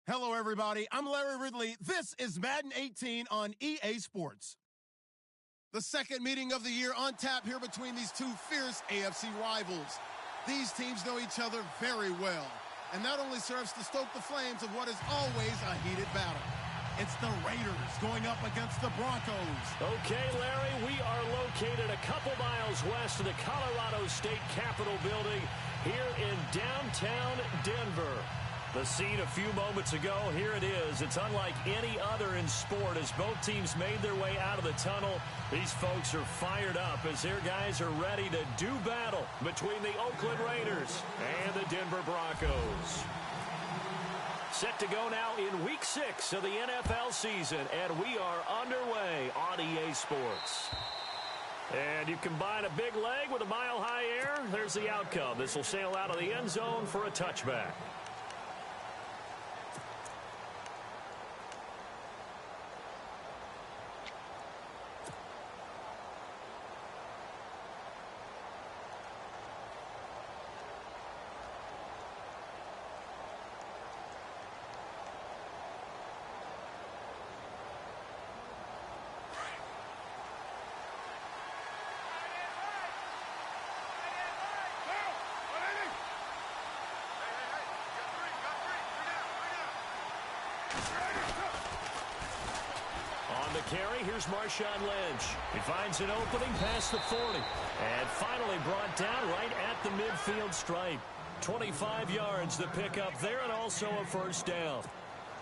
Hello, everybody. I'm Larry Ridley. This is Madden 18 on EA Sports. The second meeting of the year on tap here between these two fierce AFC rivals. These teams know each other very well, and that only serves to stoke the flames of what is always a heated battle. It's the Raiders going up against the Broncos. Okay, Larry, we are located a couple miles west of the Colorado State Capitol building here in downtown Denver. The scene a few moments ago, here it is. It's unlike any other in sport as both teams made their way out of the tunnel. These folks are fired up as their guys are ready to do battle between the Oakland Raiders and the Denver Broncos. Set to go now in Week 6 of the NFL season, and we are underway on EA Sports. And you combine a big leg with a mile-high air, there's the outcome. This will sail out of the end zone for a touchback. Carry, here's Marshawn Lynch. He finds an opening past the 40. And finally brought down right at the midfield stripe. 25 yards to pick up there and also a first down.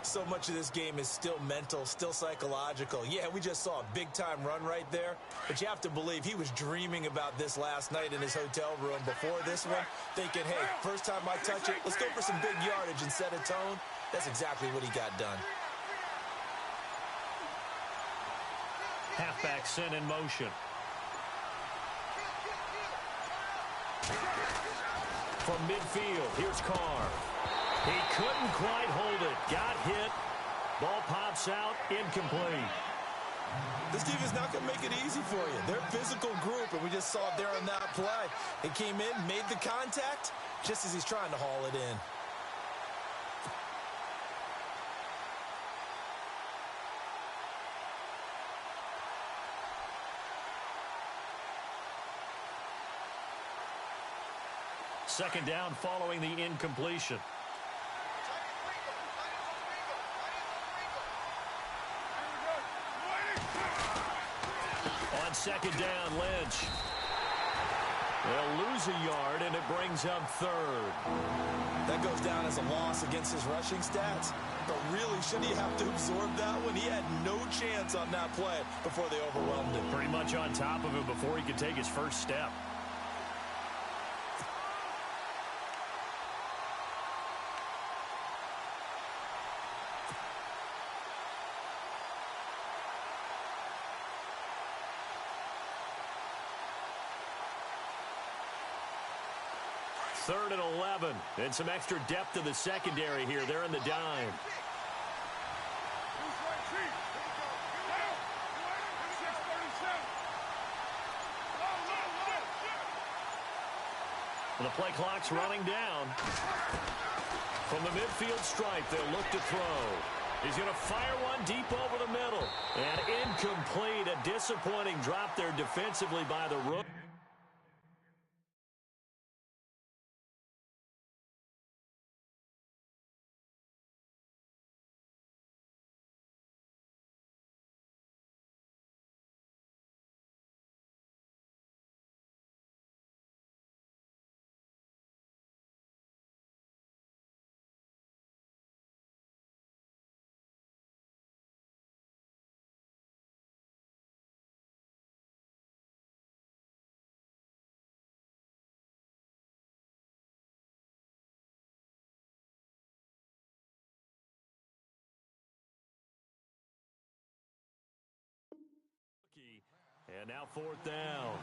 So much of this game is still mental, still psychological. Yeah, we just saw a big-time run right there. But you have to believe he was dreaming about this last night in his hotel room before this one, thinking, hey, first time I touch it, let's go for some big yardage and set a tone. That's exactly what he got done. Halfback sent in motion. From midfield, here's Carr. He couldn't quite hold it. Got hit. Ball pops out, incomplete. This team is not going to make it easy for you. They're a physical group, and we just saw it there on that play. He came in, made the contact, just as he's trying to haul it in. Second down following the incompletion. On second down, Lynch. They'll lose a yard, and it brings up third. That goes down as a loss against his rushing stats. But really, should he have to absorb that one? He had no chance on that play before they overwhelmed him. Pretty much on top of him before he could take his first step. Third and 11, and some extra depth to the secondary here. They're in the dime. The play clock's running down. From the midfield stripe, they'll look to throw. He's going to fire one deep over the middle. And incomplete, a disappointing drop there defensively by the rookie. And now fourth down.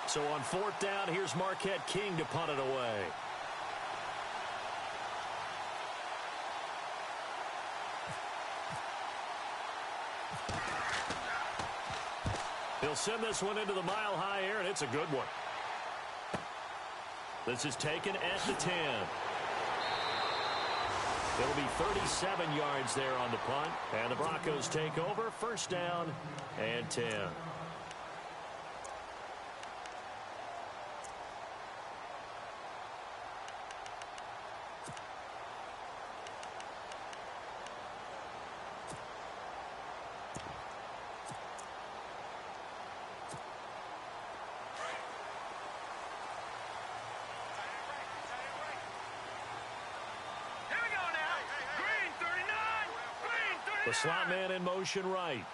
So on fourth down, here's Marquette King to punt it away. He'll send this one into the mile-high air, and it's a good one. This is taken at the 10. It'll be 37 yards there on the punt. And the Broncos take over. First down and 10. The slot man in motion right.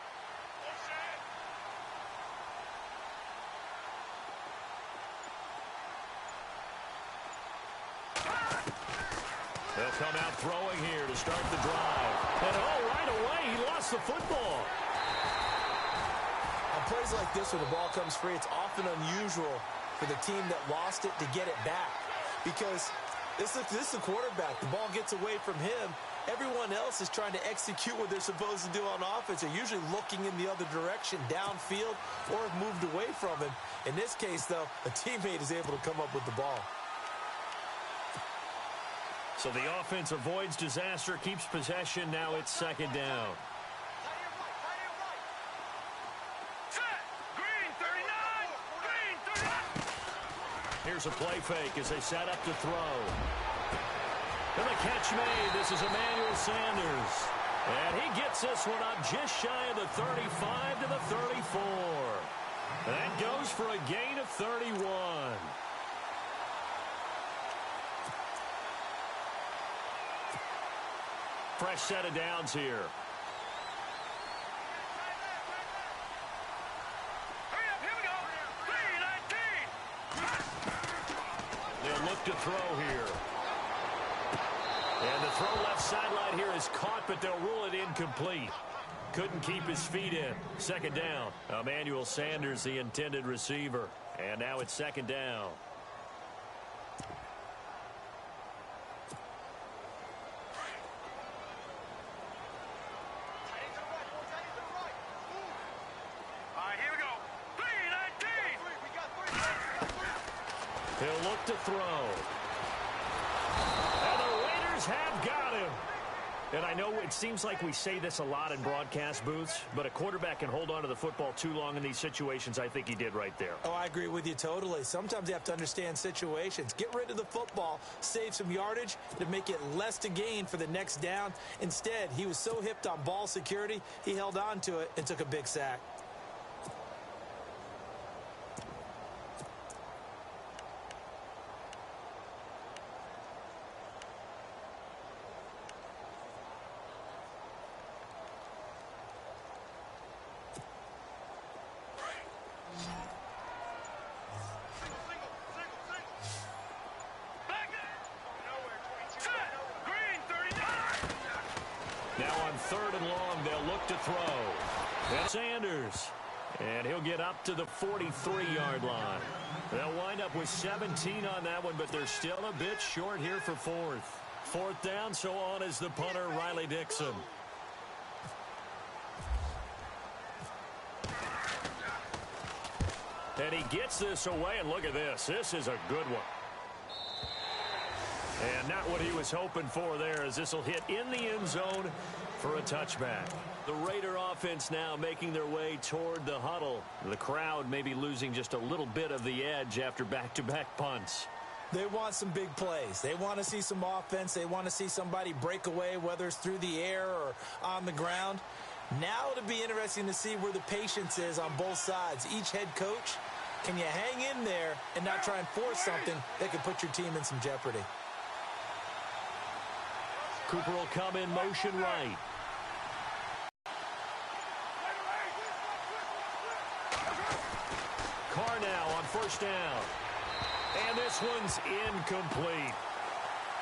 They'll come out throwing here to start the drive. And right away, he lost the football. On plays like this, when the ball comes free, it's often unusual for the team that lost it to get it back. Because this is the quarterback. The ball gets away from him. Everyone else is trying to execute what they're supposed to do on offense. They're usually looking in the other direction, downfield, or have moved away from him. In this case, though, a teammate is able to come up with the ball. So the offense avoids disaster, keeps possession. Now it's second down. Here's a play fake as they set up to throw. And the catch made. This is Emmanuel Sanders. And he gets this one up just shy of the 35 to the 34. That goes for a gain of 31. Fresh set of downs here. They'll look to throw here. And the throw left sideline here is caught, but they'll rule it incomplete. Couldn't keep his feet in. Second down. Emmanuel Sanders, the intended receiver. And now it's second down. He'll look to throw. And the Raiders have got him. And I know it seems like we say this a lot in broadcast booths, but a quarterback can hold on to the football too long in these situations. I think he did right there. Oh, I agree with you totally. Sometimes you have to understand situations. Get rid of the football, save some yardage to make it less to gain for the next down. Instead, he was so hipped on ball security, he held on to it and took a big sack. Now on third and long, they'll look to throw. And Sanders. And he'll get up to the 43-yard line. They'll wind up with 17 on that one, but they're still a bit short here for fourth. Fourth down, so on is the punter, Riley Dixon. And he gets this away, and look at this. This is a good one. And not what he was hoping for there, as this will hit in the end zone for a touchback. The Raider offense now making their way toward the huddle. The crowd may be losing just a little bit of the edge after back-to-back punts. They want some big plays. They want to see some offense. They want to see somebody break away, whether it's through the air or on the ground. Now it'll be interesting to see where the patience is on both sides. Each head coach, can you hang in there and not try and force something that could put your team in some jeopardy? Cooper will come in motion right. Carr now on first down. And this one's incomplete.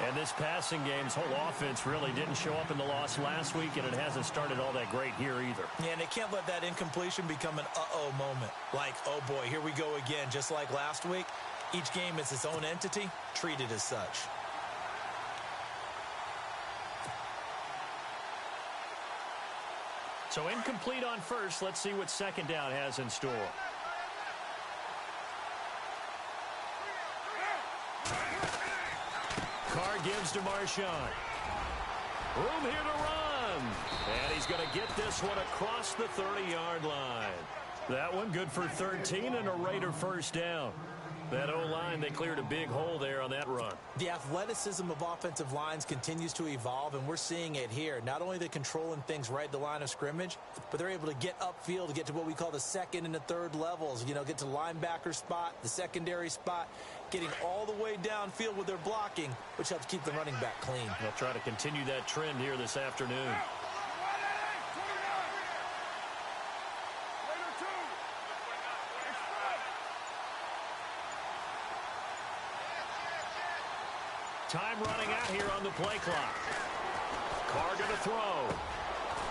And this passing game's whole offense really didn't show up in the loss last week, and it hasn't started all that great here either. Yeah, and they can't let that incompletion become an uh-oh moment. Like, oh boy, here we go again, just like last week. Each game is its own entity, treated as such. So incomplete on first. Let's see what second down has in store. gives to Marshawn. Room here to run. And he's going to get this one across the 30-yard line. That one good for 13 and a Raider first down. That O-line, they cleared a big hole there on that run. The athleticism of offensive lines continues to evolve, and we're seeing it here. Not only are they controlling things right at the line of scrimmage, but they're able to get upfield to get to what we call the second and the third levels. You know, get to the linebacker spot, the secondary spot, getting all the way downfield with their blocking, which helps keep the running back clean. They'll try to continue that trend here this afternoon. Time running out here on the play clock. Carr going to throw.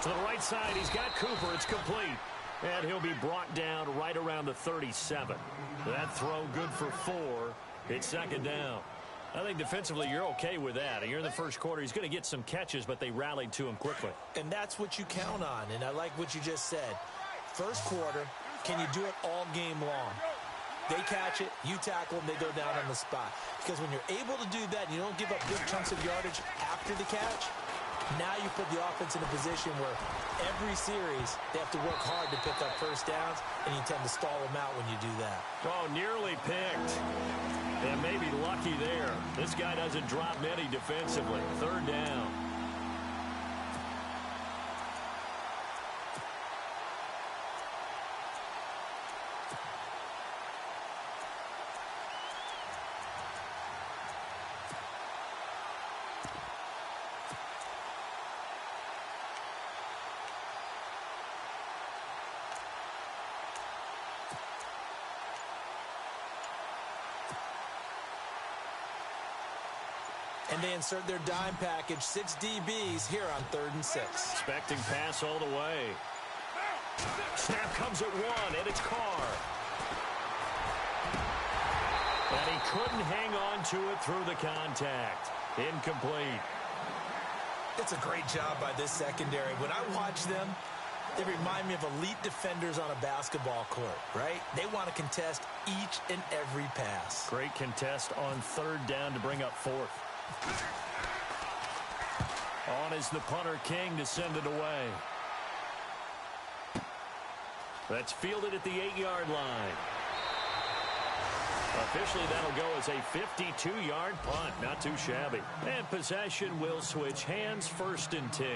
To the right side, he's got Cooper. It's complete. And he'll be brought down right around the 37. That throw good for 4. It's second down. I think defensively you're okay with that. You're in the first quarter. He's going to get some catches, but they rallied to him quickly. And that's what you count on. And I like what you just said. First quarter, can you do it all game long? They catch it, you tackle them, they go down on the spot. Because when you're able to do that, and you don't give up big chunks of yardage after the catch, now you put the offense in a position where every series they have to work hard to pick up first downs, and you tend to stall them out when you do that. Oh, nearly picked. And maybe lucky there. This guy doesn't drop many defensively. Third down. And they insert their dime package, 6 DBs here on 3rd and 6. Expecting pass all the way. Snap comes at 1, and it's Carr. And he couldn't hang on to it through the contact. Incomplete. It's a great job by this secondary. When I watch them, they remind me of elite defenders on a basketball court, right? They want to contest each and every pass. Great contest on 3rd down to bring up 4th. On is the punter King to send it away. That's fielded at the 8-yard line. Officially, that'll go as a 52-yard punt. Not too shabby. And possession will switch hands, 1st and 10.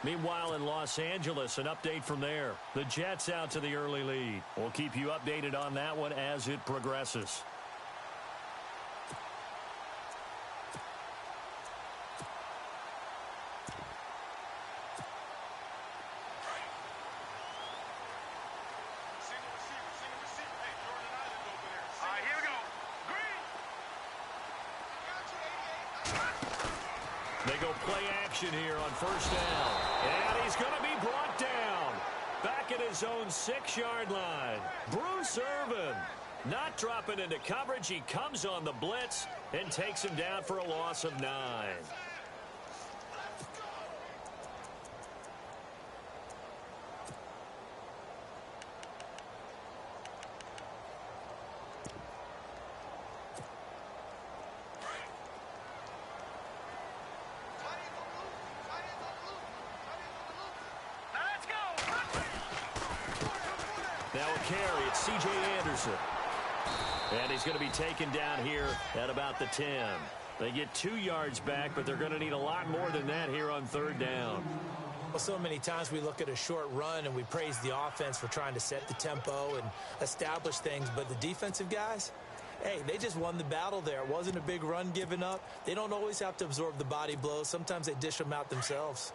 Meanwhile, in Los Angeles, an update from there. The Jets out to the early lead. We'll keep you updated on that one as it progresses. They go play action here on 1st down. And he's going to be brought down. Back at his own 6-yard line. Bruce Irvin not dropping into coverage. He comes on the blitz and takes him down for a loss of 9. Now a carry, it's C.J. Anderson. And he's going to be taken down here at about the 10. They get 2 yards back, but they're going to need a lot more than that here on 3rd down. Well, so many times we look at a short run and we praise the offense for trying to set the tempo and establish things, but the defensive guys, hey, they just won the battle there. It wasn't a big run given up. They don't always have to absorb the body blows. Sometimes they dish them out themselves.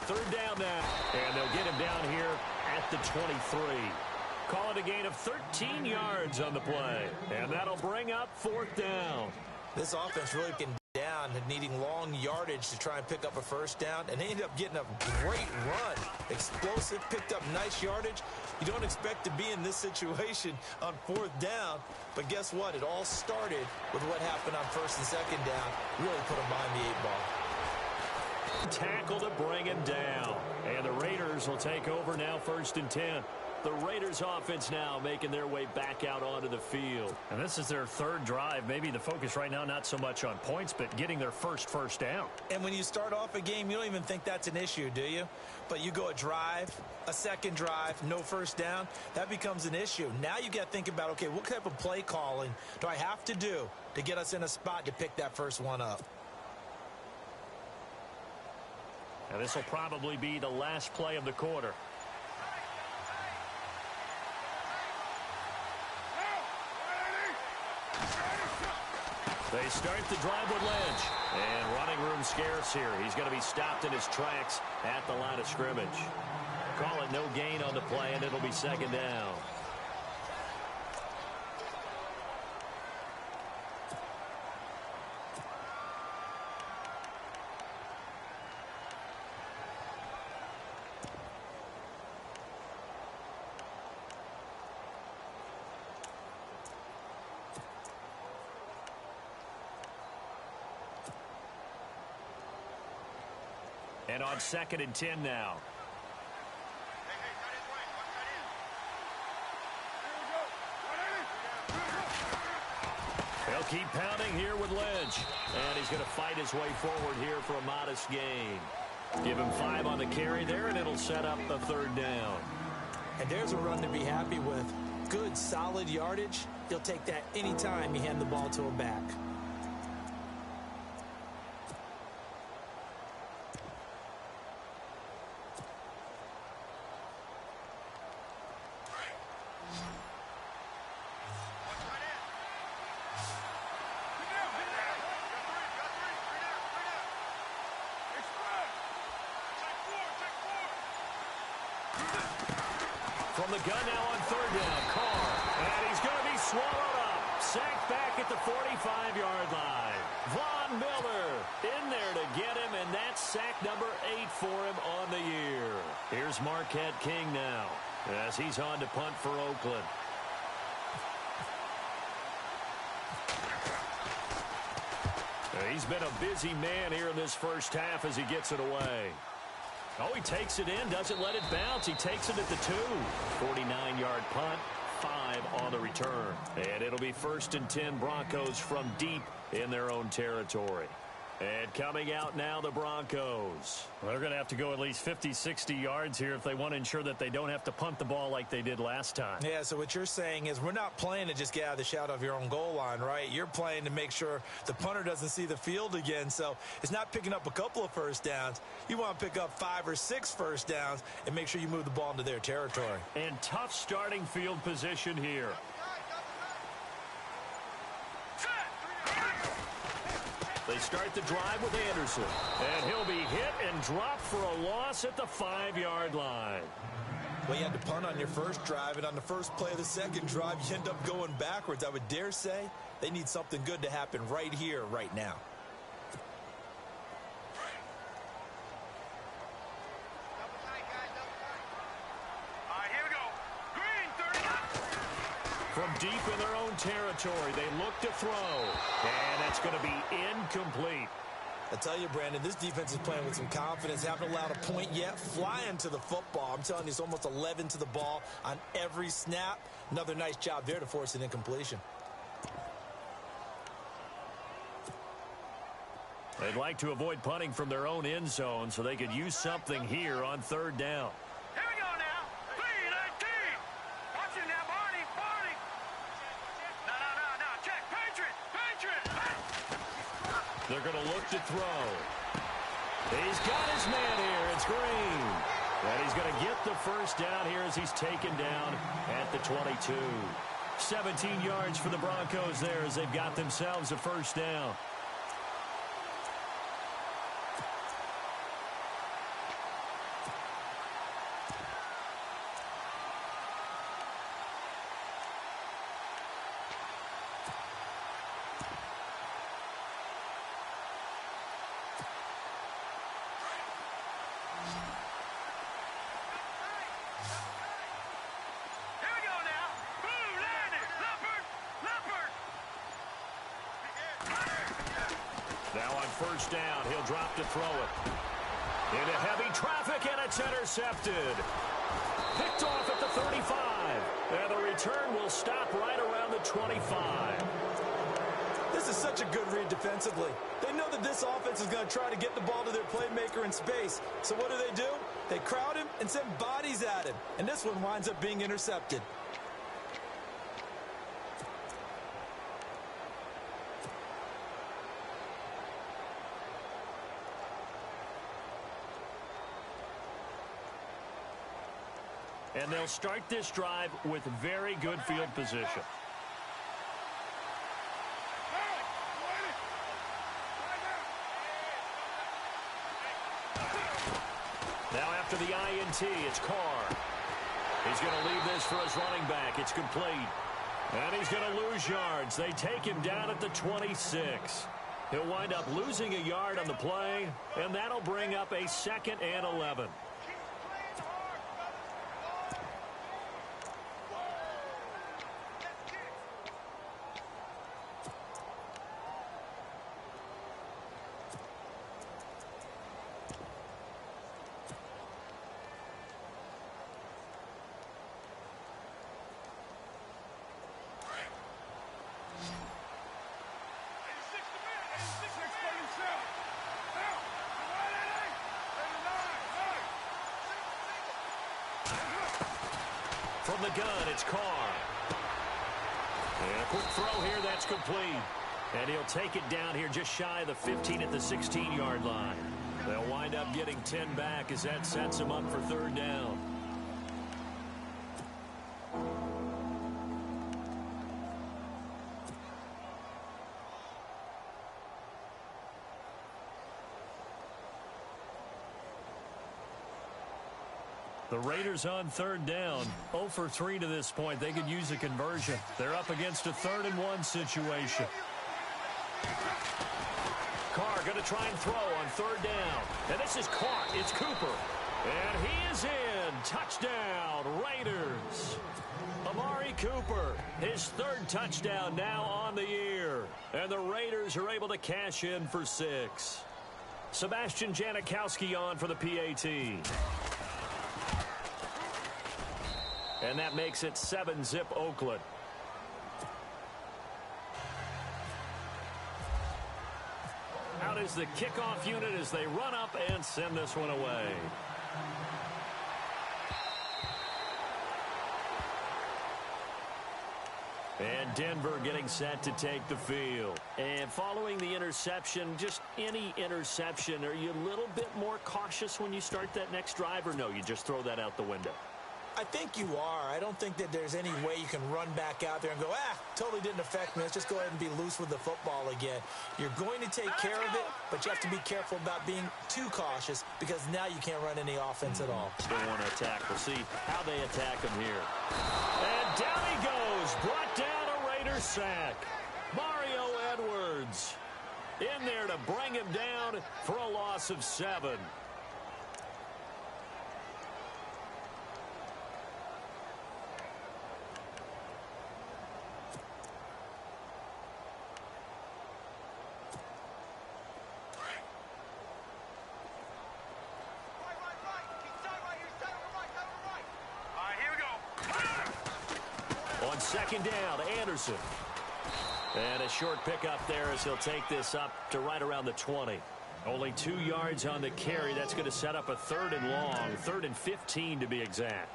Third down now, and they'll get him down here at the 23. Call it a gain of 13 yards on the play, and that'll bring up 4th down. This offense really getting down and needing long yardage to try and pick up a 1st down, and they ended up getting a great run. Explosive, picked up nice yardage. You don't expect to be in this situation on 4th down, but guess what? It all started with what happened on 1st and 2nd down. Really put them behind the 8 ball. Tackle to bring him down. And the Raiders will take over now, 1st and 10. The Raiders offense now making their way back out onto the field. And this is their 3rd drive. Maybe the focus right now not so much on points, but getting their first down. And when you start off a game, you don't even think that's an issue, do you? But you go a drive, a 2nd drive, no first down, that becomes an issue. Now you got to think about, okay, what type of play calling do I have to do to get us in a spot to pick that first one up? And this will probably be the last play of the quarter. They start the drive with Lynch. And running room scarce here. He's going to be stopped in his tracks at the line of scrimmage. Call it no gain on the play, and it'll be 2nd down. And on 2nd and 10 now. He'll keep pounding here with Lynch. And he's going to fight his way forward here for a modest gain. Give him 5 on the carry there, and it'll set up the 3rd down. And there's a run to be happy with. Good, solid yardage. You'll take that anytime you hand the ball to a back. From the gun now on 3rd down, Carr. And he's going to be swallowed up. Sacked back at the 45-yard line. Von Miller in there to get him, and that's sack number 8 for him on the year. Here's Marquette King now as he's on to punt for Oakland. He's been a busy man here in this first half as he gets it away. Oh, he takes it in, doesn't let it bounce. He takes it at the 2. 49-yard punt, 5 on the return. And it'll be 1st and 10 Broncos from deep in their own territory. And coming out now, the Broncos. Well, they're going to have to go at least 50, 60 yards here if they want to ensure that they don't have to punt the ball like they did last time. Yeah, so what you're saying is we're not playing to just get out of the shadow of your own goal line, right? You're playing to make sure the punter doesn't see the field again. So it's not picking up a couple of first downs. You want to pick up 5 or 6 first downs and make sure you move the ball into their territory. And tough starting field position here. They start the drive with Anderson. And he'll be hit and dropped for a loss at the 5-yard line. Well, you had to punt on your first drive, and on the first play of the second drive, you end up going backwards. I would dare say they need something good to happen right here, right now. From deep in their own territory, they look to throw. And that's going to be incomplete. I tell you, Brandon, this defense is playing with some confidence. Haven't allowed a point yet. Flying to the football. I'm telling you, it's almost 11 to the ball on every snap. Another nice job there to force an incompletion. They'd like to avoid punting from their own end zone so they could use something here on 3rd down. Here we go now. 3-19. Watch it now, Barney. Barney. No. Check. Patriot. They're going to look to throw. He's got his man here. It's Green. And he's going to get the first down here as he's taken down at the 22. 17 yards for the Broncos there as they've got themselves a first down. Now on first down, he'll drop to throw it. Into heavy traffic, and it's intercepted. Picked off at the 35. And the return will stop right around the 25. This is such a good read defensively. They know that this offense is going to try to get the ball to their playmaker in space. So what do? They crowd him and send bodies at him. And this one winds up being intercepted. And they'll start this drive with very good field position. Now after the INT, it's Carr. He's going to leave this for his running back. It's complete. And he's going to lose yards. They take him down at the 26. He'll wind up losing a yard on the play, and that'll bring up a 2nd and 11. From the gun, it's Carr. And a quick throw here, that's complete. And he'll take it down here just shy of the 15 at the 16-yard line. They'll wind up getting 10 back as that sets them up for 3rd down. The Raiders on 3rd down. 0 for 3 to this point. They could use a conversion. They're up against a 3rd and 1 situation. Carr going to try and throw on 3rd down. And this is caught. It's Cooper. And he is in. Touchdown, Raiders. Amari Cooper, his 3rd touchdown now on the year. And the Raiders are able to cash in for 6. Sebastian Janikowski on for the PAT. And that makes it 7-zip Oakland. Out is the kickoff unit as they run up and send this one away. And Denver getting set to take the field. And following the interception, just any interception, are you a little bit more cautious when you start that next drive, or no, you just throw that out the window? I think you are. I don't think that there's any way you can run back out there and go, totally didn't affect me. Let's just go ahead and be loose with the football again. You're going to take care of it, but you have to be careful about being too cautious because now you can't run any offense at all. Still want to attack. We'll see how they attack him here. And down he goes. Brought down a Raider sack. Mario Edwards in there to bring him down for a loss of 7. On 2nd down, Anderson. And a short pickup there as he'll take this up to right around the 20. Only 2 yards on the carry. That's going to set up a 3rd and long, 3rd and 15 to be exact.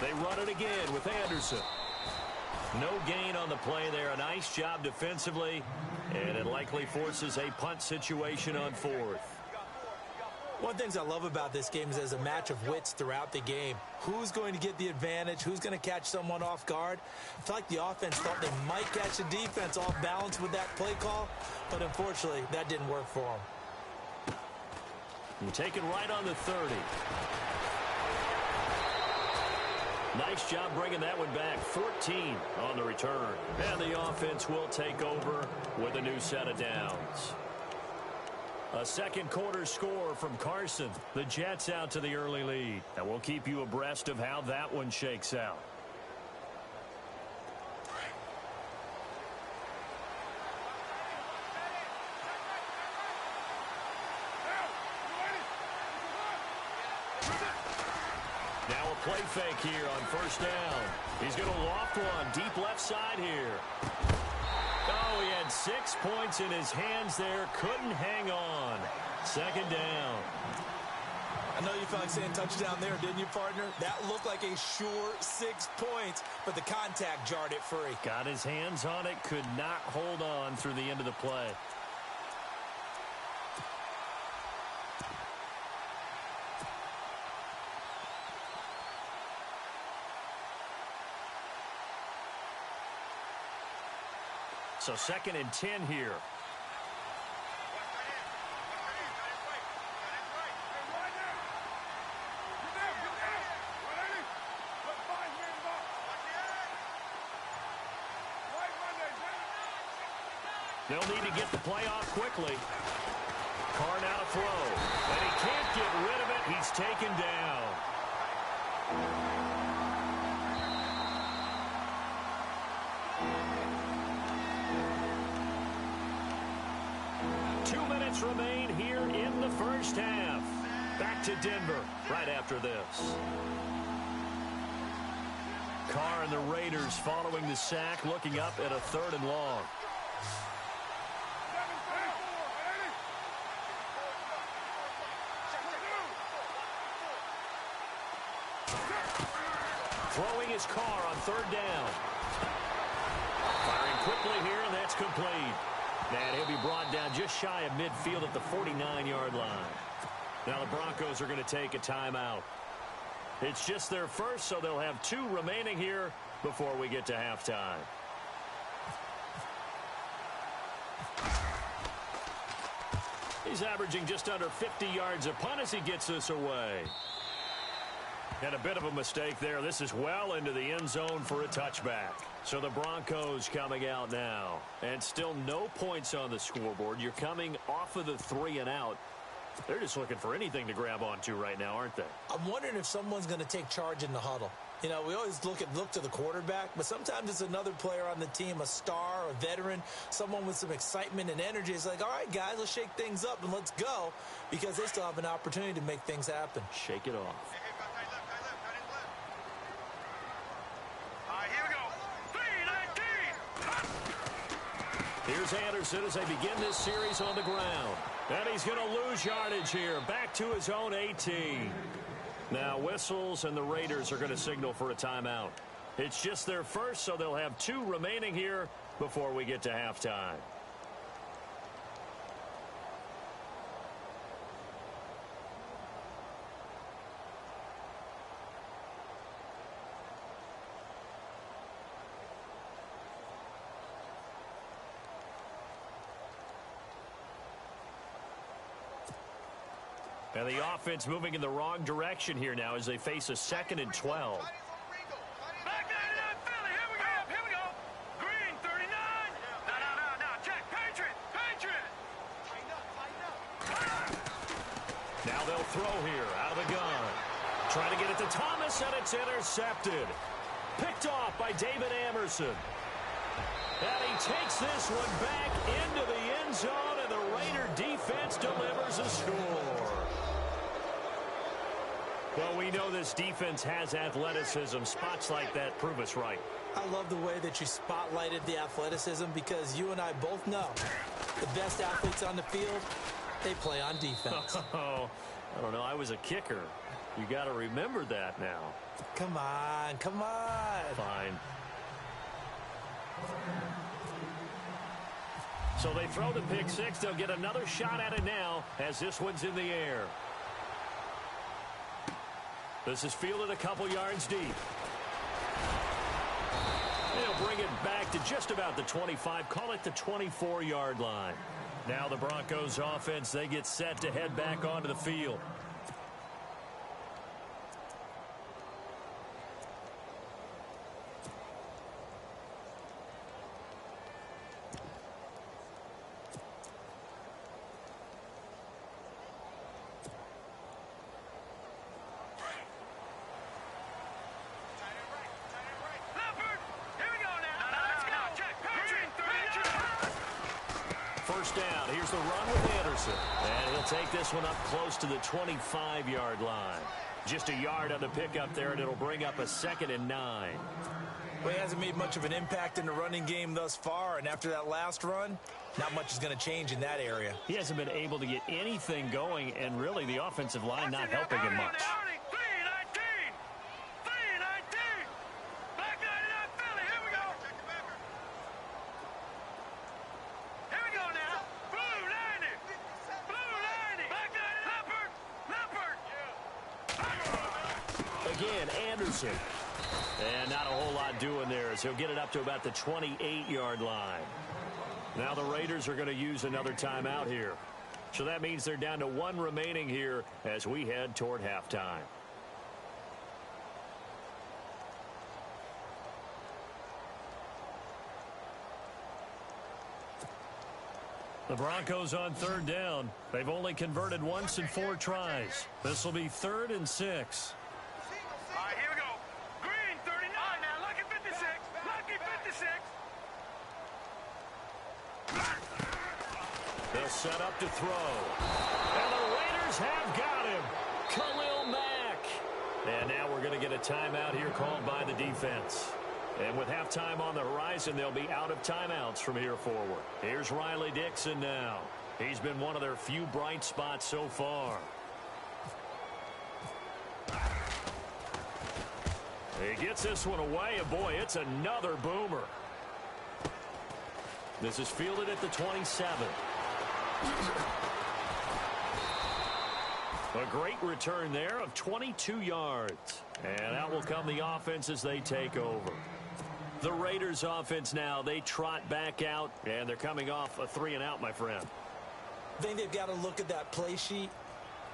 They run it again with Anderson. No gain on the play there. A nice job defensively, and it likely forces a punt situation on 4th. One of the things I love about this game is there's a match of wits throughout the game. Who's going to get the advantage? Who's going to catch someone off guard? I feel like the offense thought they might catch the defense off balance with that play call, but unfortunately, that didn't work for them. You take it right on the 30. Nice job bringing that one back. 14 on the return. And the offense will take over with a new set of downs. A second quarter score from Carson. The Jets out to the early lead. And we'll keep you abreast of how that one shakes out. Now a play fake here on first down. He's going to loft one deep left side here. Oh, he had 6 points in his hands there. Couldn't hang on. Second down. I know you felt like saying touchdown there, didn't you, partner? That looked like a sure 6 points, but the contact jarred it free. Got his hands on it. Could not hold on through the end of the play. So 2nd and 10 here. They'll need to get the play off quickly. Carr now to throw. And he can't get rid of it. He's taken down. 2 minutes remain here in the first half. Back to Denver right after this. Carr and the Raiders following the sack, looking up at a 3rd and long. Throwing his Carr on 3rd down. Firing quickly here, and that's complete. And he'll be brought down just shy of midfield at the 49-yard line. Now the Broncos are going to take a timeout. It's just their first, so they'll have 2 remaining here before we get to halftime. He's averaging just under 50 yards a punt as he gets this away. And a bit of a mistake there. This is well into the end zone for a touchback. So the Broncos coming out now. And still no points on the scoreboard. You're coming off of the 3 and out. They're just looking for anything to grab onto right now, aren't they? I'm wondering if someone's going to take charge in the huddle. You know, we always look to the quarterback, but sometimes it's another player on the team, a star, a veteran, someone with some excitement and energy. It's like, all right, guys, let's shake things up and let's go, because they still have an opportunity to make things happen. Shake it off. Here's Anderson as they begin this series on the ground. And he's going to lose yardage here. Back to his own 18. Now whistles and the Raiders are going to signal for a timeout. It's just their first, so they'll have 2 remaining here before we get to halftime. And the offense moving in the wrong direction here now as they face a 2nd and 12. Back there, Philly. Here we go. Green, 39. Now, check. Patriot. Now they'll throw here out of the gun. Trying to get it to Thomas, and it's intercepted. Picked off by David Amerson. And he takes this one back into the end zone, and the Raider defense delivers a score. Well, we know this defense has athleticism. Spots like that prove us right. I love the way that you spotlighted the athleticism, because you and I both know the best athletes on the field, they play on defense. Oh, I don't know. I was a kicker. You got to remember that now. Come on. Fine. So they throw the pick 6. They'll get another shot at it now as this one's in the air. This is fielded a couple yards deep. They'll bring it back to just about the 25, call it the 24-yard line. Now the Broncos offense, they get set to head back onto the field. First down. Here's the run with Anderson. And he'll take this one up close to the 25-yard line. Just a yard on the pickup there, and it'll bring up a 2nd and 9. Well, he hasn't made much of an impact in the running game thus far, and after that last run, not much is going to change in that area. He hasn't been able to get anything going, and really the offensive line not helping him much. Again, Anderson. And not a whole lot doing there as he'll get it up to about the 28-yard line. Now the Raiders are going to use another timeout here. So that means they're down to 1 remaining here as we head toward halftime. The Broncos on 3rd down. They've only converted once in 4 tries. This will be 3rd and 6. All right, here we go. Green, 39. Now, lucky 56. Lucky 56. They'll set up to throw. And the Raiders have got him. Khalil Mack. And now we're going to get a timeout here called by the defense. And with halftime on the horizon, they'll be out of timeouts from here forward. Here's Riley Dixon now. He's been one of their few bright spots so far. He gets this one away, and boy, it's another boomer. This is fielded at the 27. A great return there of 22 yards. And out will come the offense as they take over. The Raiders offense now, they trot back out, and they're coming off a 3-and-out, my friend. I think they've got to look at that play sheet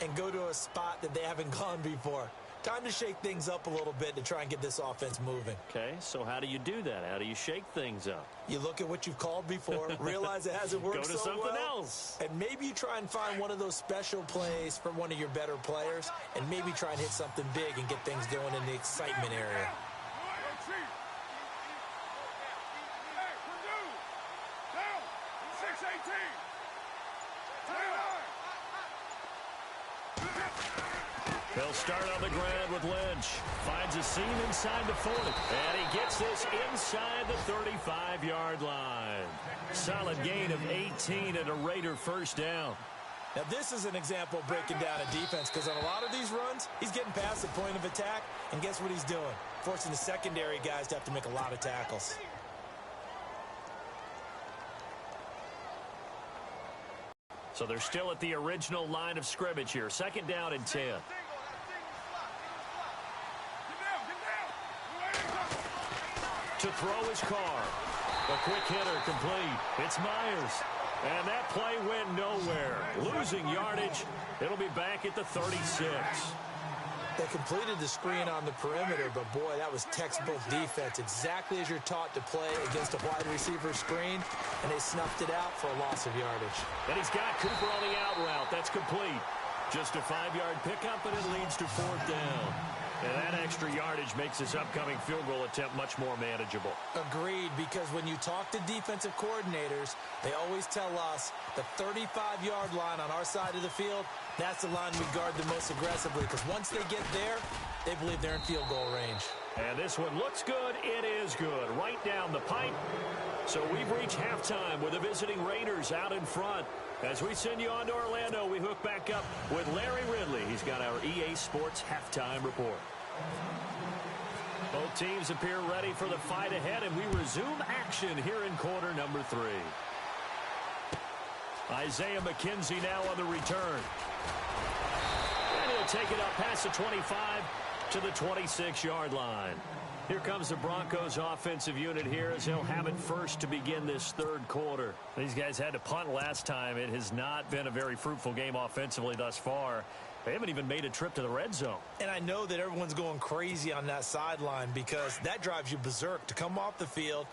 and go to a spot that they haven't gone before. Time to shake things up a little bit to try and get this offense moving. Okay, so how do you do that? How do you shake things up? You look at what you've called before, realize it hasn't worked so well. Go to something else. And maybe you try and find one of those special plays for one of your better players, and maybe try and hit something big and get things going in the excitement area. They'll start on the ground with Lynch. Finds a seam inside the 40. And he gets this inside the 35-yard line. Solid gain of 18 and a Raider first down. Now, this is an example of breaking down a defense, because on a lot of these runs, he's getting past the point of attack, and guess what he's doing? Forcing the secondary guys to have to make a lot of tackles. So they're still at the original line of scrimmage here. 2nd down and 10. To throw his car. A quick hitter complete. It's Myers. And that play went nowhere. Losing yardage. It'll be back at the 36. They completed the screen on the perimeter, but boy, that was textbook defense. Exactly as you're taught to play against a wide receiver screen, and they snuffed it out for a loss of yardage. And he's got Cooper on the out route. That's complete. Just a 5-yard pickup, and it leads to 4th down. And that extra yardage makes this upcoming field goal attempt much more manageable. Agreed, because when you talk to defensive coordinators, they always tell us the 35-yard line on our side of the field, that's the line we guard the most aggressively, because once they get there, they believe they're in field goal range. And this one looks good. It is good. Right down the pipe. So we've reached halftime with the visiting Raiders out in front. As we send you on to Orlando, we hook back up with Larry Ridley. He's got our EA Sports halftime report. Both teams appear ready for the fight ahead, and we resume action here in quarter number 3. Isaiah McKenzie now on the return. And he'll take it up past the 25 to the 26-yard line. Here comes the Broncos offensive unit here as they'll have it first to begin this third quarter. These guys had to punt last time. It has not been a very fruitful game offensively thus far. They haven't even made a trip to the red zone. And I know that everyone's going crazy on that sideline because that drives you berserk to come off the field,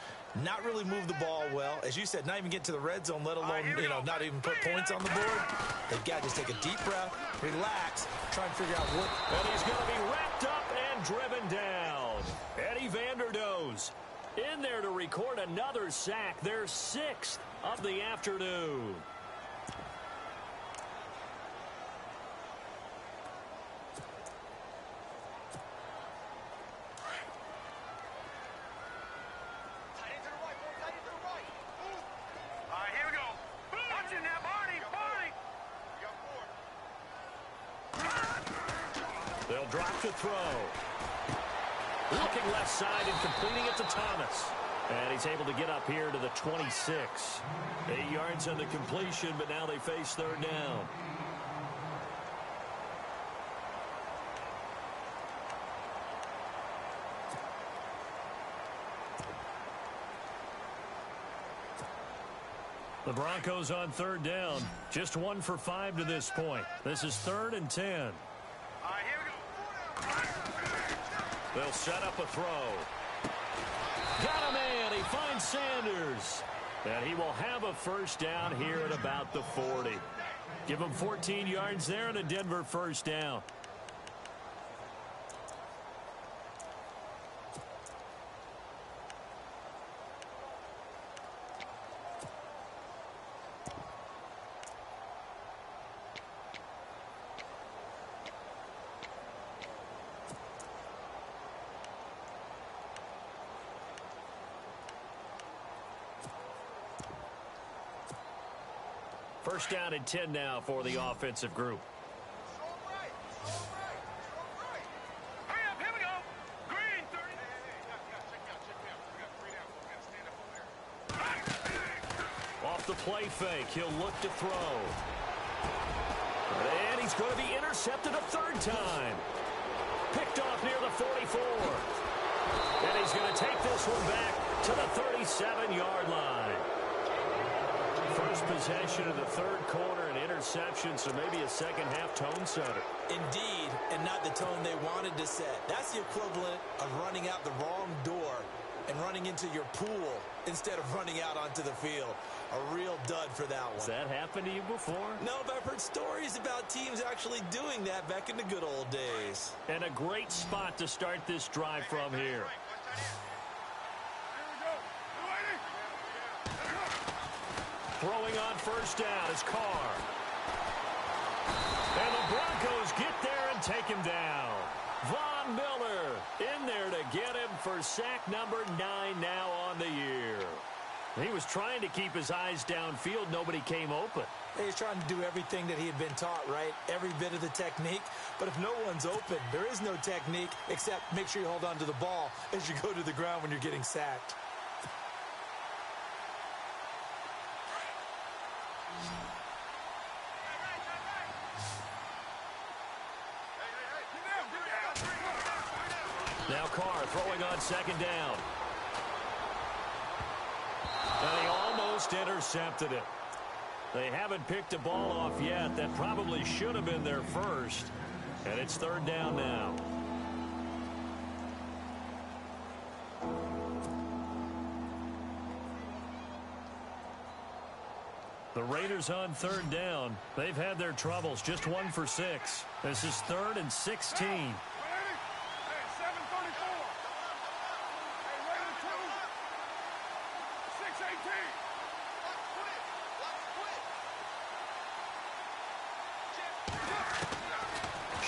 not really move the ball well. As you said, not even get to the red zone, let alone, not even put points on the board. They've got to just take a deep breath, relax, try and figure out what. And he's going to be wrapped up and driven down. Eddie Vanderdoes in there to record another sack, their 6th of the afternoon. They'll drop to throw. Looking left side and completing it to Thomas. And he's able to get up here to the 26. 8 yards on the completion, but now they face third down. The Broncos on third down. Just 1 for 5 to this point. This is 3rd and 10. They'll set up a throw. Got a man. He finds Sanders. And he will have a first down here at about the 40. Give him 14 yards there and a Denver first down. First down and 10 now for the offensive group. Hurry up, here we go. Green, 30. Off the play fake, he'll look to throw. And he's going to be intercepted a third time. Picked off near the 44. And he's going to take this one back to the 37-yard line. First possession of the third quarter, an interception, so maybe a second-half tone setter. Indeed, and not the tone they wanted to set. That's the equivalent of running out the wrong door and running into your pool instead of running out onto the field. A real dud for that one. Has that happened to you before? No, but I've heard stories about teams actually doing that back in the good old days. And a great spot to start this drive from here. Throwing on first down is Carr. And the Broncos get there and take him down. Von Miller in there to get him for sack number 9 now on the year. He was trying to keep his eyes downfield. Nobody came open. He's trying to do everything that he had been taught, right? Every bit of the technique. But if no one's open, there is no technique except make sure you hold on to the ball as you go to the ground when you're getting sacked. Now Carr throwing on second down. And he almost intercepted it. They haven't picked a ball off yet. That probably should have been their first. And it's third down now. The Raiders on third down. They've had their troubles. Just 1 for 6. This is 3rd and 16.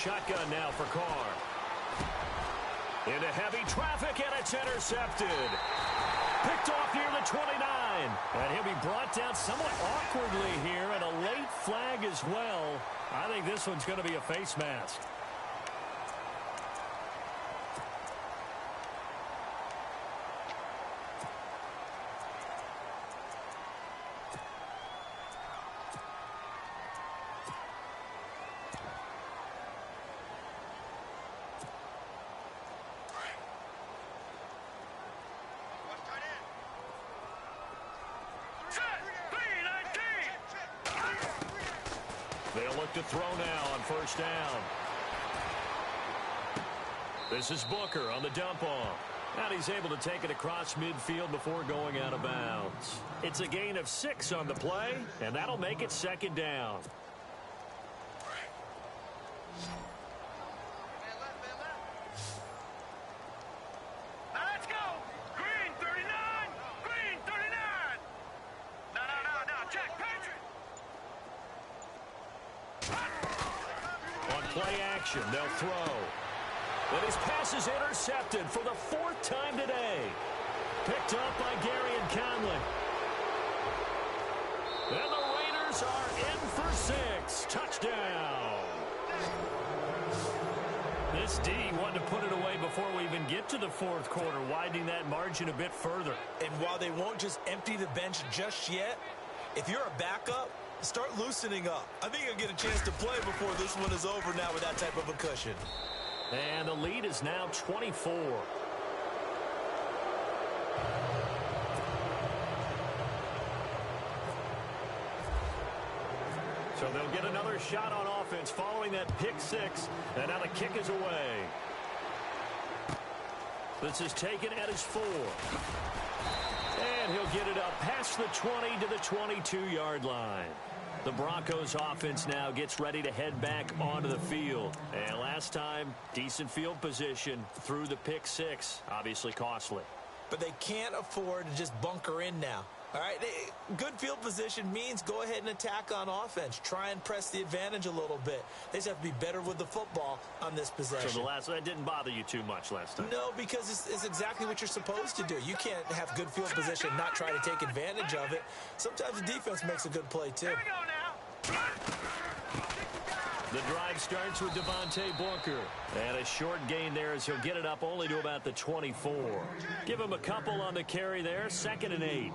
Shotgun now for Carr. Into heavy traffic, and it's intercepted. Picked off near the 29. And he'll be brought down somewhat awkwardly here, and a late flag as well. I think this one's going to be a face mask. They'll look to throw now on first down. This is Booker on the dump off. And he's able to take it across midfield before going out of bounds. It's a gain of 6 on the play, and that'll make it second down. Now let's go. Green 39. Green 39. No. Check. Patriot. On play action, they'll throw. And his pass is intercepted for the 4th time today. Picked up by Gary and Conley. And the Raiders are in for 6. Touchdown. This D wanted to put it away before we even get to the 4th quarter, widening that margin a bit further. And while they won't just empty the bench just yet, if you're a backup, start loosening up. I think you'll get a chance to play before this one is over now with that type of a cushion. And the lead is now 24. So they'll get another shot on offense following that pick 6. And now the kick is away. This is taken at his 4. And he'll get it up past the 20 to the 22-yard line. The Broncos offense now gets ready to head back onto the field. And last time, decent field position through the pick 6. Obviously costly. But they can't afford to just bunker in now. All right, good field position means go ahead and attack on offense. Try and press the advantage a little bit. They just have to be better with the football on this possession. So that didn't bother you too much last time? No, because it's exactly what you're supposed to do. You can't have good field position and not try to take advantage of it. Sometimes the defense makes a good play, too. Here we go now. The drive starts with Devontae Booker. And a short gain there as he'll get it up only to about the 24. Give him a couple on the carry there. 2nd and 8.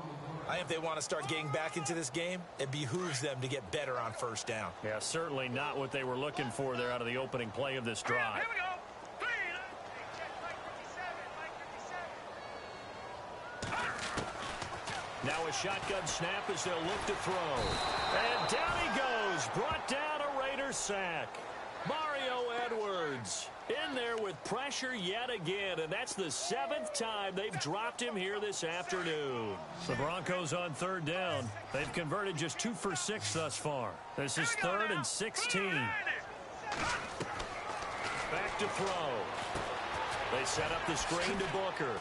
I think if they want to start getting back into this game, it behooves them to get better on first down. Yeah, certainly not what they were looking for there out of the opening play of this drive. Here we go. Now a shotgun snap as they'll look to throw. And down he goes. Brought down a Raider sack. Mario Edwards in there with pressure yet again, and that's the 7th time they've dropped him here this afternoon. The Broncos on 3rd down. They've converted just 2 for 6 thus far. This is 3rd and 16. Back to throw. They set up the screen to Booker.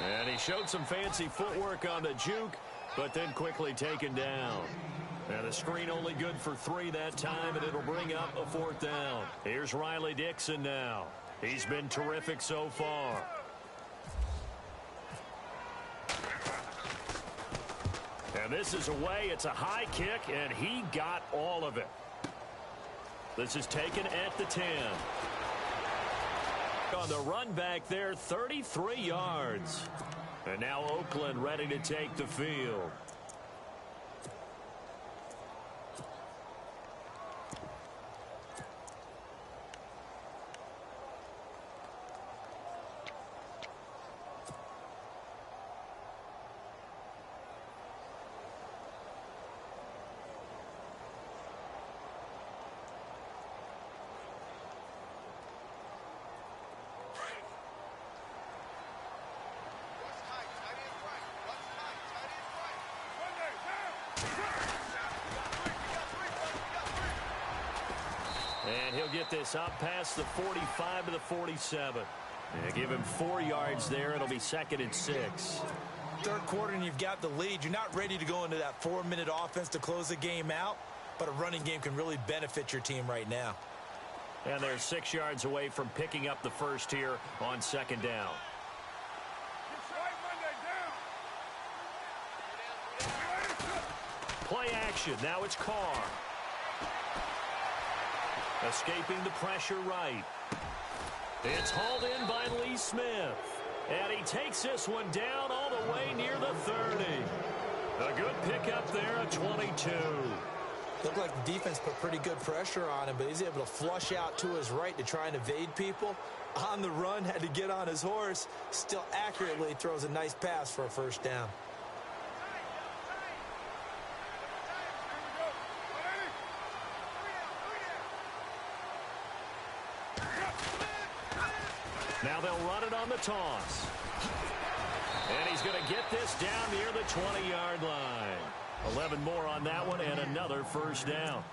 And he showed some fancy footwork on the juke, but then quickly taken down. And the screen only good for 3 that time, and it'll bring up a 4th down. Here's Riley Dixon now. He's been terrific so far. And this is away. It's a high kick, and he got all of it. This is taken at the 10. On the run back there, 33 yards. And now Oakland ready to take the field. And he'll get this up past the 45 to the 47. And give him 4 yards there. It'll be 2nd and 6. 3rd quarter and you've got the lead. You're not ready to go into that 4-minute offense to close the game out, but a running game can really benefit your team right now. And they're 6 yards away from picking up the first here on 2nd down. Play action. Now it's Carr. Escaping the pressure right. It's hauled in by Lee Smith. And he takes this one down all the way near the 30. A good pickup there at 22. Looked like the defense put pretty good pressure on him, but he's able to flush out to his right to try and evade people. On the run, had to get on his horse. Still accurately throws a nice pass for a 1st down. Now they'll run it on the toss. And he's going to get this down near the 20-yard line. 11 more on that one and another first down.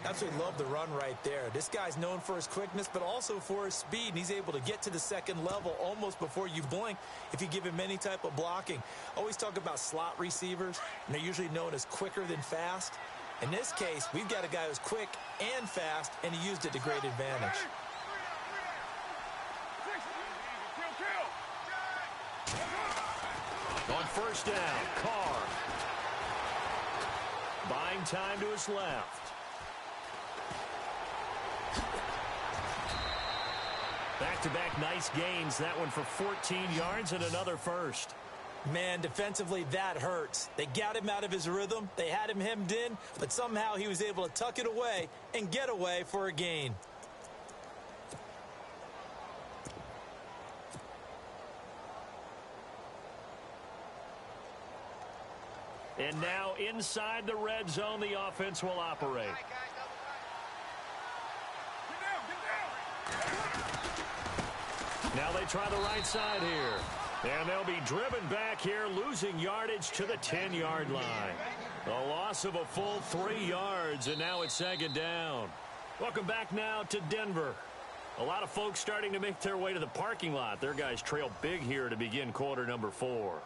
Absolutely love the run right there. This guy's known for his quickness, but also for his speed, and he's able to get to the second level almost before you blink if you give him any type of blocking. Always talk about slot receivers, and they're usually known as quicker than fast. In this case, we've got a guy who's quick and fast, and he used it to great advantage. On first down, Carr. Buying time to his left. Back-to-back nice gains. That one for 14 yards and another first. Man, defensively, that hurts. They got him out of his rhythm. They had him hemmed in, but somehow he was able to tuck it away and get away for a gain. And now inside the red zone, the offense will operate. Now they try the right side here. And they'll be driven back here, losing yardage to the 10-yard line. A loss of a full 3 yards, and now it's second down. Welcome back now to Denver. A lot of folks starting to make their way to the parking lot. Their guys trail big here to begin quarter number 4.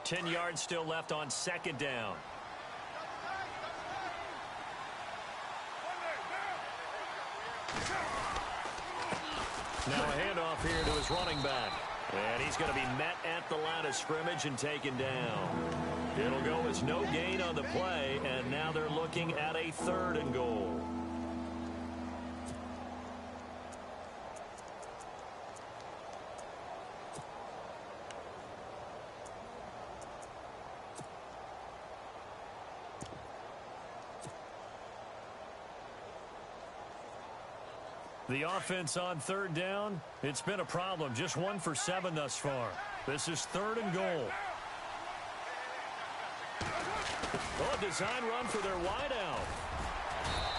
Ten yards still left on second down. Now a handoff here to his running back. And he's going to be met at the line of scrimmage and taken down. It'll go as no gain on the play, and now they're looking at a 3rd and goal. The offense on 3rd down, it's been a problem. Just 1 for 7 thus far. This is 3rd and goal. Oh, design run for their wideout.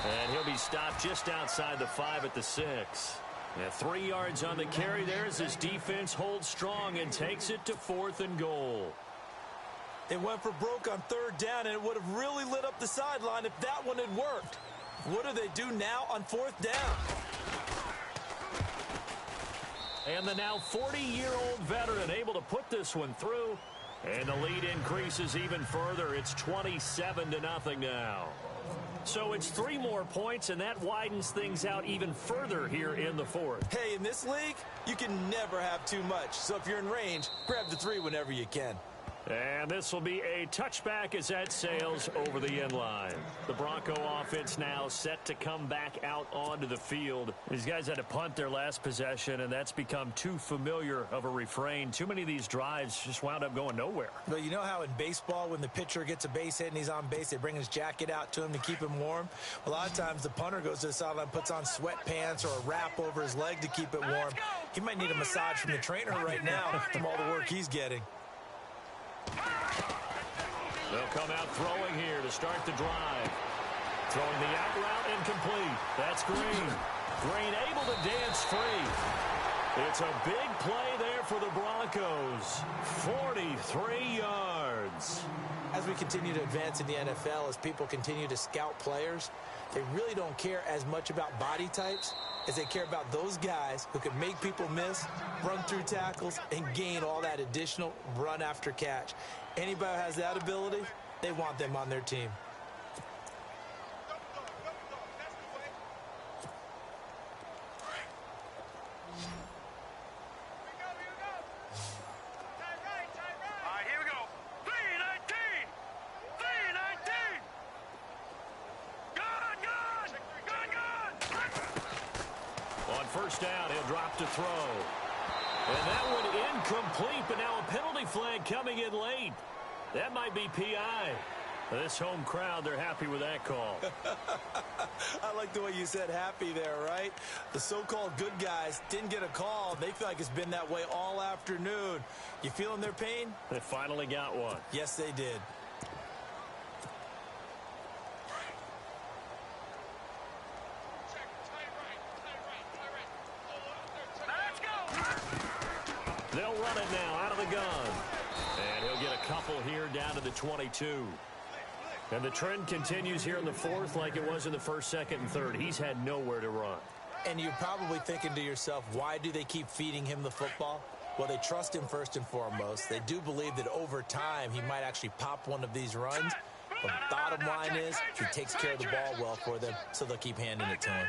And he'll be stopped just outside the 5 at the 6. And 3 yards on the carry there as his defense holds strong and takes it to 4th and goal. They went for broke on 3rd down, and it would have really lit up the sideline if that one had worked. What do they do now on 4th down? And the now 40-year-old veteran able to put this one through. And the lead increases even further. It's 27-0 now. So it's 3 more points, and that widens things out even further here in the 4th. Hey, in this league, you can never have too much. So if you're in range, grab the 3 whenever you can. And this will be a touchback as that sails over the end line. The Bronco offense now set to come back out onto the field. These guys had to punt their last possession, and that's become too familiar of a refrain. Too many of these drives just wound up going nowhere. But you know how in baseball, when the pitcher gets a base hit and he's on base, they bring his jacket out to him to keep him warm? A lot of times the punter goes to the sideline, puts on sweatpants or a wrap over his leg to keep it warm. He might need a massage from the trainer right now from all the work he's getting. They'll come out throwing here to start the drive. Throwing the out route incomplete. That's Green. Green able to dance free. It's a big play there for the Broncos. 43 yards. As we continue to advance in the NFL, as people continue to scout players, they really don't care as much about body types as they care about those guys who can make people miss, run through tackles, and gain all that additional run after catch. Anybody who has that ability, they want them on their team. All right, here we go. 319! 319! Good! On first down, he'll drop to throw. And that one incomplete, but now a penalty flag coming in late. That might be PI. This home crowd, they're happy with that call. I like the way you said happy there, right? The so-called good guys didn't get a call. They feel like it's been that way all afternoon. You feeling their pain? They finally got one. Yes, they did. Let's go. They'll run it now out of the gun. And he'll get a couple here down to the 22. And the trend continues here in the fourth like it was in the first, second, and third. He's had nowhere to run. And you're probably thinking to yourself, why do they keep feeding him the football? Well, they trust him first and foremost. They do believe that over time he might actually pop one of these runs. But the bottom line is he takes care of the ball well for them, so they'll keep handing it to him.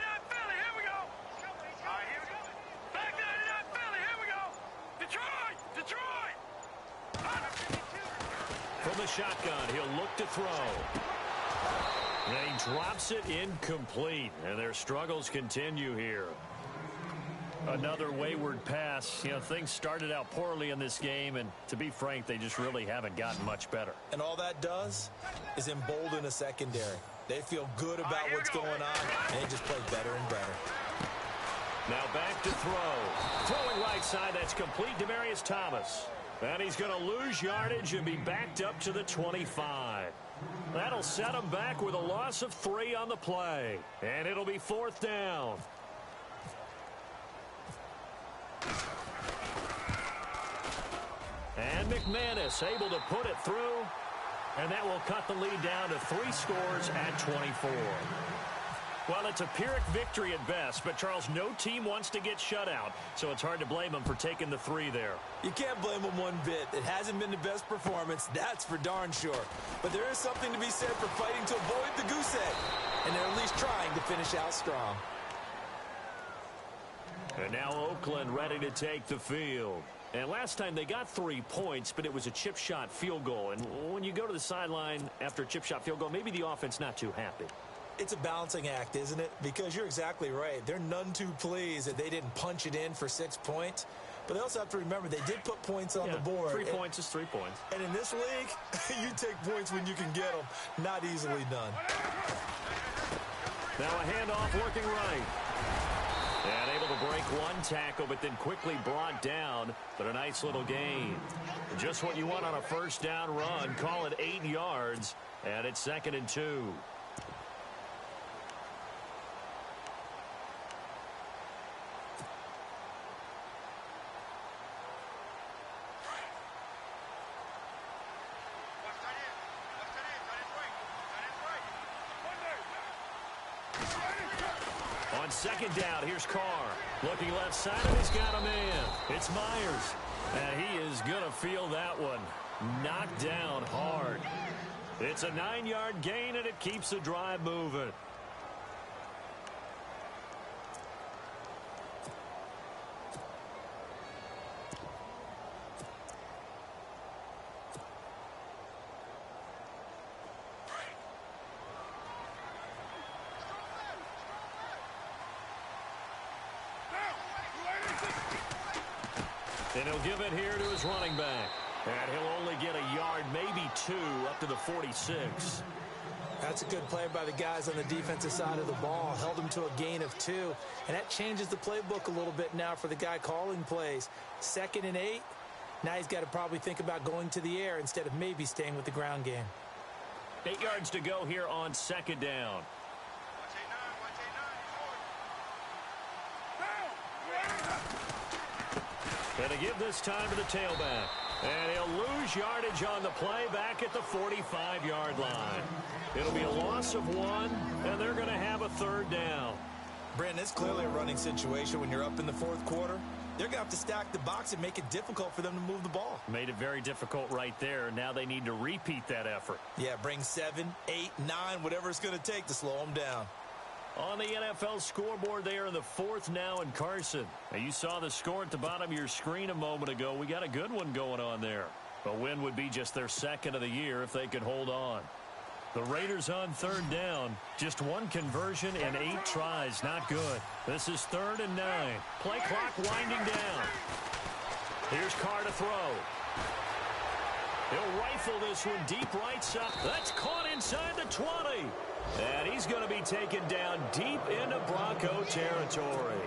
From the shotgun, he'll look to throw. And he drops it incomplete. And their struggles continue here. Another wayward pass. You know, things started out poorly in this game, and to be frank, they just really haven't gotten much better. And all that does is embolden a secondary. They feel good about what's going on, and they just play better and better. Now back to throw. Throwing right side, that's complete. Demaryius Thomas. And he's going to lose yardage and be backed up to the 25. That'll set him back with a loss of 3 on the play. And it'll be 4th down. And McManus able to put it through. And that will cut the lead down to 3 scores at 24. Well, it's a Pyrrhic victory at best, but, Charles, no team wants to get shut out, so it's hard to blame them for taking the 3 there. You can't blame them one bit. It hasn't been the best performance, that's for darn sure. But there is something to be said for fighting to avoid the goose egg, and they're at least trying to finish out strong. And now Oakland ready to take the field. And last time they got 3 points, but it was a chip shot field goal. And when you go to the sideline after a chip shot field goal, maybe the offense not too happy. It's a balancing act, isn't it? Because you're exactly right. They're none too pleased that they didn't punch it in for 6 points. But they also have to remember they did put points on the board. 3 points is 3 points. And in this league, you take points when you can get them. Not easily done. Now a handoff working right. And able to break 1 tackle, but then quickly brought down. But a nice little gain. Just what you want on a first down run. Call it 8 yards. And it's 2nd and 2. On 2nd down, here's Carr. Looking left side, and he's got a man. It's Myers. And he is going to feel that one. Knocked down hard. It's a 9-yard gain, and it keeps the drive moving. And he'll give it here to his running back. And he'll only get a yard, maybe 2, up to the 46. That's a good play by the guys on the defensive side of the ball. Held him to a gain of 2. And that changes the playbook a little bit now for the guy calling plays. 2nd and 8. Now he's got to probably think about going to the air instead of maybe staying with the ground game. 8 yards to go here on 2nd down. And to give this time to the tailback. And he'll lose yardage on the play back at the 45-yard line. It'll be a loss of 1, and they're going to have a 3rd down. Brandon, it's clearly a running situation when you're up in the 4th quarter. They're going to have to stack the box and make it difficult for them to move the ball. Made it very difficult right there. Now they need to repeat that effort. Yeah, bring 7, 8, 9, whatever it's going to take to slow them down. On the NFL scoreboard, they are in the 4th now in Carson. Now, you saw the score at the bottom of your screen a moment ago. We got a good one going on there. A win would be just their 2nd of the year if they could hold on. The Raiders on 3rd down. Just 1 conversion and 8 tries. Not good. This is 3rd and 9. Play clock winding down. Here's Carr to throw. He'll rifle this one deep right side. That's caught inside the 20. And he's going to be taken down deep into Bronco territory.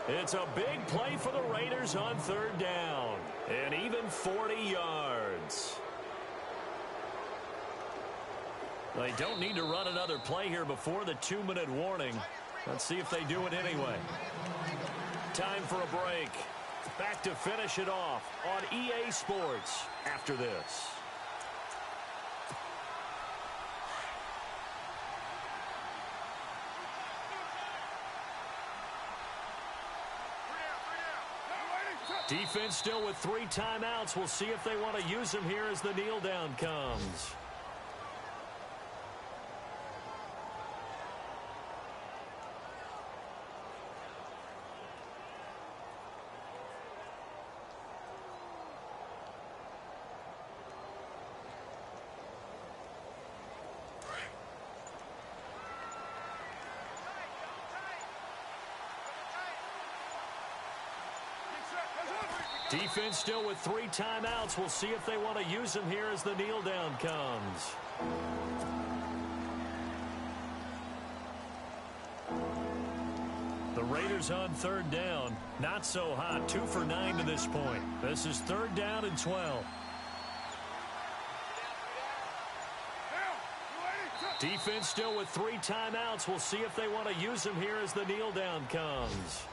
It's a big play for the Raiders on third down. And even 40 yards. They don't need to run another play here before the 2-minute warning. Let's see if they do it anyway. Time for a break. Back to finish it off on EA Sports after this. Defense still with 3 timeouts. We'll see if they want to use them here as the kneel down comes. Defense still with 3 timeouts. We'll see if they want to use them here as the kneel down comes. The Raiders on third down. Not so hot. 2 for 9 to this point. This is 3rd down and 12. Defense still with 3 timeouts. We'll see if they want to use them here as the kneel down comes.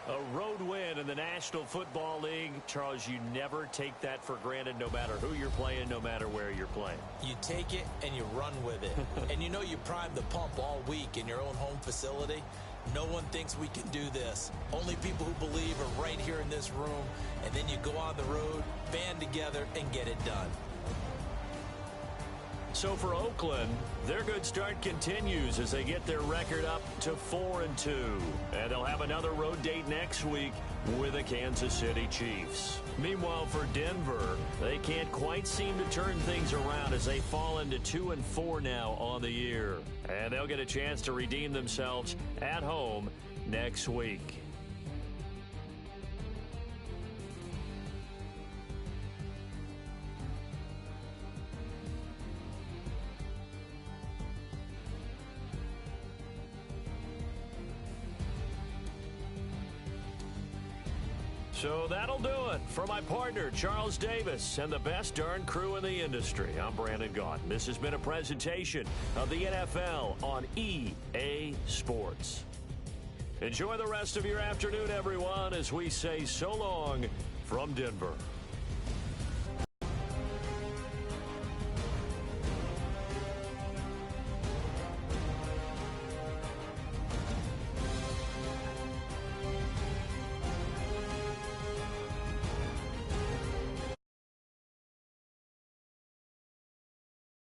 A road win in the National Football League. Charles, you never take that for granted no matter who you're playing, no matter where you're playing. You take it and you run with it. And you know you primed the pump all week in your own home facility. No one thinks we can do this. Only people who believe are right here in this room. And then you go on the road, band together, and get it done. So for Oakland, their good start continues as they get their record up to 4-2. And they'll have another road date next week with the Kansas City Chiefs. Meanwhile, for Denver, they can't quite seem to turn things around as they fall into 2-4 now on the year. And they'll get a chance to redeem themselves at home next week. So that'll do it for my partner, Charles Davis, and the best darn crew in the industry. I'm Brandon Gaudin. This has been a presentation of the NFL on EA Sports. Enjoy the rest of your afternoon, everyone, as we say so long from Denver.